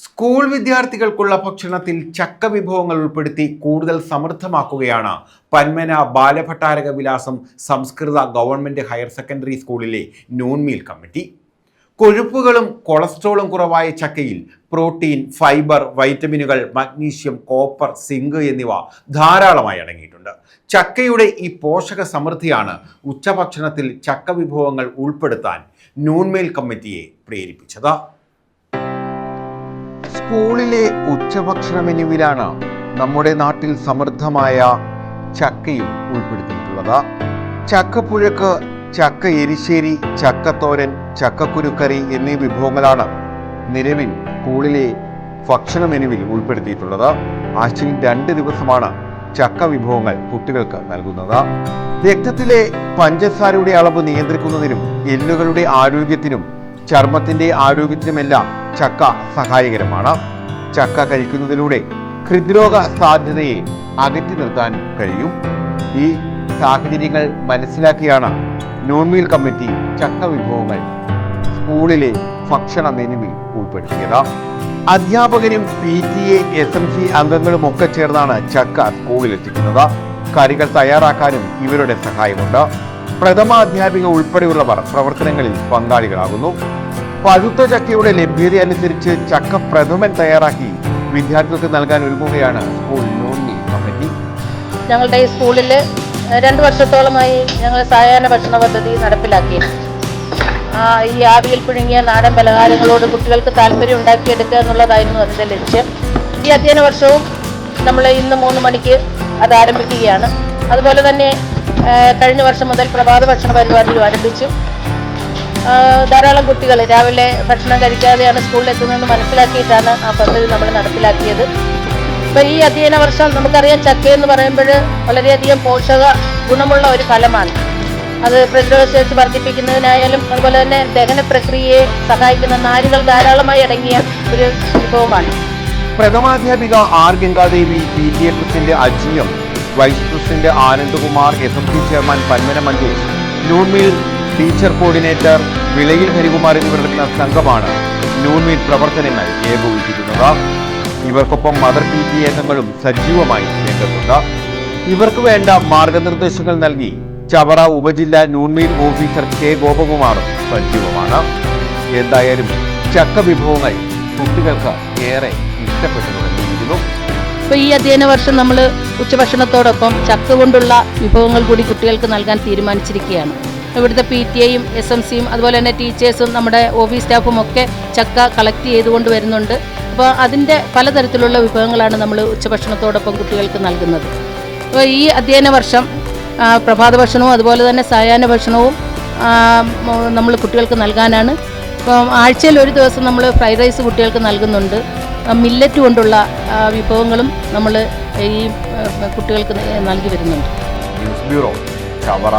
School വിദ്യാർത്ഥികൾക്കുള്ള ഭക്ഷണത്തിൽ ചക്ക വിഭവങ്ങൾ ഉൾപ്പെടുത്തി കൂടുതൽ സമൃദ്ധമാക്കുകയാണ് Panmana Balabhattaraka Vilasam Samskrita government higher secondary സ്കൂളിലെ നൂൺ മീൽ കമ്മിറ്റി. കൊഴുപ്പുകളും കൊളസ്ട്രോളും കുറവായ ചക്കയിൽ പ്രോട്ടീൻ, ഫൈബർ, വൈറ്റമിനുകൾ, മഗ്നീഷ്യം, കോപ്പർ, സിങ്ക് എന്നിവ ധാരാളമായി അടങ്ങിയിട്ടുണ്ട്. ചക്കയുടെ ഈ പോഷക സമൃദ്ധിയാണ് ഉച്ചഭക്ഷണത്തിൽ ചക്ക വിഭവങ്ങൾ ഉൾപ്പെടുത്താൻ നൂൺ മീൽ കമ്മിറ്റിയെ പ്രേരിപ്പിച്ചത്. സ്കൂളിലെ ഉച്ചഭക്ഷണ മെനുവിലാണ് നമ്മുടെ നാട്ടിൽ സമൃദ്ധമായ ചക്കയും ഉൾപ്പെടുത്തിയിട്ടുള്ളത്. ചക്കപ്പുഴക്ക്, ചക്ക എരിശ്ശേരി, ചക്കത്തോരൻ, ചക്കക്കുരുക്കറി എന്നീ വിഭവങ്ങളാണ് നിലവിൽ സ്കൂളിലെ ഭക്ഷണ മെനുവിൽ ഉൾപ്പെടുത്തിയിട്ടുള്ളത്. ആഴ്ചയിൽ 2 ദിവസമാണ് ചക്ക വിഭവങ്ങൾ കുട്ടികൾക്ക് നൽകുന്നത്. രക്തത്തിലെ പഞ്ചസാരയുടെ അളവ് നിയന്ത്രിക്കുന്നതിനും എല്ലുകളുടെ ആരോഗ്യത്തിനും ചർമ്മത്തിന്റെ ആരോഗ്യത്തിനുമെല്ലാം ചക്ക സഹായകരമാണ്. ചക്ക കഴിക്കുന്നതിലൂടെ ഹൃദ്രോഗ സാധ്യതയെ അകറ്റി നിർത്താൻ കഴിയും. ഈ സാഹചര്യങ്ങൾ മനസ്സിലാക്കിയാണ് നൂൺ മീൽ കമ്മിറ്റി ചക്ക വിഭവങ്ങൾ സ്കൂളിലെ ഭക്ഷണ മെനുവിൽ ഉൾപ്പെടുത്തിയത്. അധ്യാപകരും PTA, SMC അംഗങ്ങളും ഒക്കെ ചേർന്നാണ് ചക്ക സ്കൂളിലെത്തിക്കുന്നത്. കറികൾ തയ്യാറാക്കാനും ഇവരുടെ സഹായമുണ്ട്. പ്രഥമാധ്യാപിക ഉൾപ്പെടെയുള്ളവർ പ്രവർത്തനങ്ങളിൽ പങ്കാളികളാകുന്നു. പഴുത്ത ചക്കയുടെ ലഭ്യത അനുസരിച്ച് ചക്ക പ്രഥമൻ തയ്യാറാക്കി വിദ്യാർത്ഥികൾക്ക് നൽകാൻ ഒരുങ്ങുകയാണ് സ്കൂൾ നൂൺ മീൽ കമ്മിറ്റി. ഞങ്ങളുടെ ഈ സ്കൂളിൽ 2 വർഷത്തോളമായി ഞങ്ങൾ സായാഹ്ന ഭക്ഷണ പദ്ധതി നടപ്പിലാക്കി. ഈ ആവിയിൽ പുഴുങ്ങിയ നാടൻ പലഹാരങ്ങളോട് കുട്ടികൾക്ക് താല്പര്യം ഉണ്ടാക്കിയെടുക്കുക എന്നുള്ളതായിരുന്നു അതിൻ്റെ ലക്ഷ്യം. ഈ അധ്യയന വർഷവും നമ്മൾ ഇന്ന് 3 മണിക്ക് അത് ആരംഭിക്കുകയാണ്. അതുപോലെ തന്നെ കഴിഞ്ഞ വർഷം മുതൽ പ്രഭാത ഭക്ഷണ പരിപാടിയും ആരംഭിച്ചു. ധാരാളം കുട്ടികൾ രാവിലെ ഭക്ഷണം കഴിക്കാതെയാണ് സ്കൂളിലെത്തുന്നതെന്ന് മനസ്സിലാക്കിയിട്ടാണ് ആ പദ്ധതി നമ്മൾ നടപ്പിലാക്കിയത്. ഇപ്പോൾ ഈ അധ്യയന വർഷം നമുക്കറിയാം, ചക്ക എന്ന് പറയുമ്പോൾ വളരെയധികം പോഷക ഗുണമുള്ള ഒരു ഫലമാണ്. അത് പ്രതിരോധശേഷി വർദ്ധിപ്പിക്കുന്നതിനായാലും അതുപോലെ തന്നെ ദഹന പ്രക്രിയയെ സഹായിക്കുന്ന നാരുകൾ ധാരാളമായി അടങ്ങിയ ഒരു വിഭവമാണ്. പ്രഥമാധ്യാപിക R. Gangadevi, PTA president Ajiyam, vice president Anandakumar, SMC chairman Panmana Manjesh, noon meal teacher coordinator Vilayil Harikumar എന്നിവരുടെ സംഘമാണ് നൂൺ മീൽ പ്രവർത്തനങ്ങൾ ഏകോപിപ്പിക്കുന്നത്. ഇവർക്കൊപ്പം മദർ PTA അംഗങ്ങളും സജീവമായി രംഗത്തുണ്ട്. ഇവർക്ക് വേണ്ട മാർഗനിർദ്ദേശങ്ങൾ നൽകി ചവറ ഉപജില്ല നൂൺ മീൽ ഓഫീസർ K. ഗോപകുമാറും സജീവമാണ്. എന്തായാലും ചക്ക വിഭവങ്ങൾ കുട്ടികൾക്ക് ഏറെ ഇഷ്ടപ്പെട്ടു തുടങ്ങിയിരിക്കുന്നു. ഇപ്പോൾ ഈ അധ്യയന വർഷം നമ്മൾ ഉച്ചഭക്ഷണത്തോടൊപ്പം ചക്ക കൊണ്ടുള്ള വിഭവങ്ങൾ കൂടി കുട്ടികൾക്ക് നൽകാൻ തീരുമാനിച്ചിരിക്കുകയാണ്. ഇവിടുത്തെ PTA-യും SMC-യും അതുപോലെ തന്നെ ടീച്ചേഴ്സും നമ്മുടെ ഓഫീസ് സ്റ്റാഫും ഒക്കെ ചക്ക കളക്ട് ചെയ്തുകൊണ്ട് വരുന്നുണ്ട്. അപ്പോൾ അതിൻ്റെ പലതരത്തിലുള്ള വിഭവങ്ങളാണ് നമ്മൾ ഉച്ചഭക്ഷണത്തോടൊപ്പം കുട്ടികൾക്ക് നൽകുന്നത്. അപ്പോൾ ഈ അധ്യയന വർഷം പ്രഭാത ഭക്ഷണവും അതുപോലെ തന്നെ സായാഹ്ന ഭക്ഷണവും നമ്മൾ കുട്ടികൾക്ക് നൽകാനാണ്. ഇപ്പം ആഴ്ചയിൽ 1 ദിവസം നമ്മൾ ഫ്രൈഡ് റൈസ് കുട്ടികൾക്ക് നൽകുന്നുണ്ട്. മില്ലറ്റ് കൊണ്ടുള്ള വിഭവങ്ങളും നമ്മൾ ഈ കുട്ടികൾക്ക് നൽകി വരുന്നുണ്ട്. News bureau, Chavara.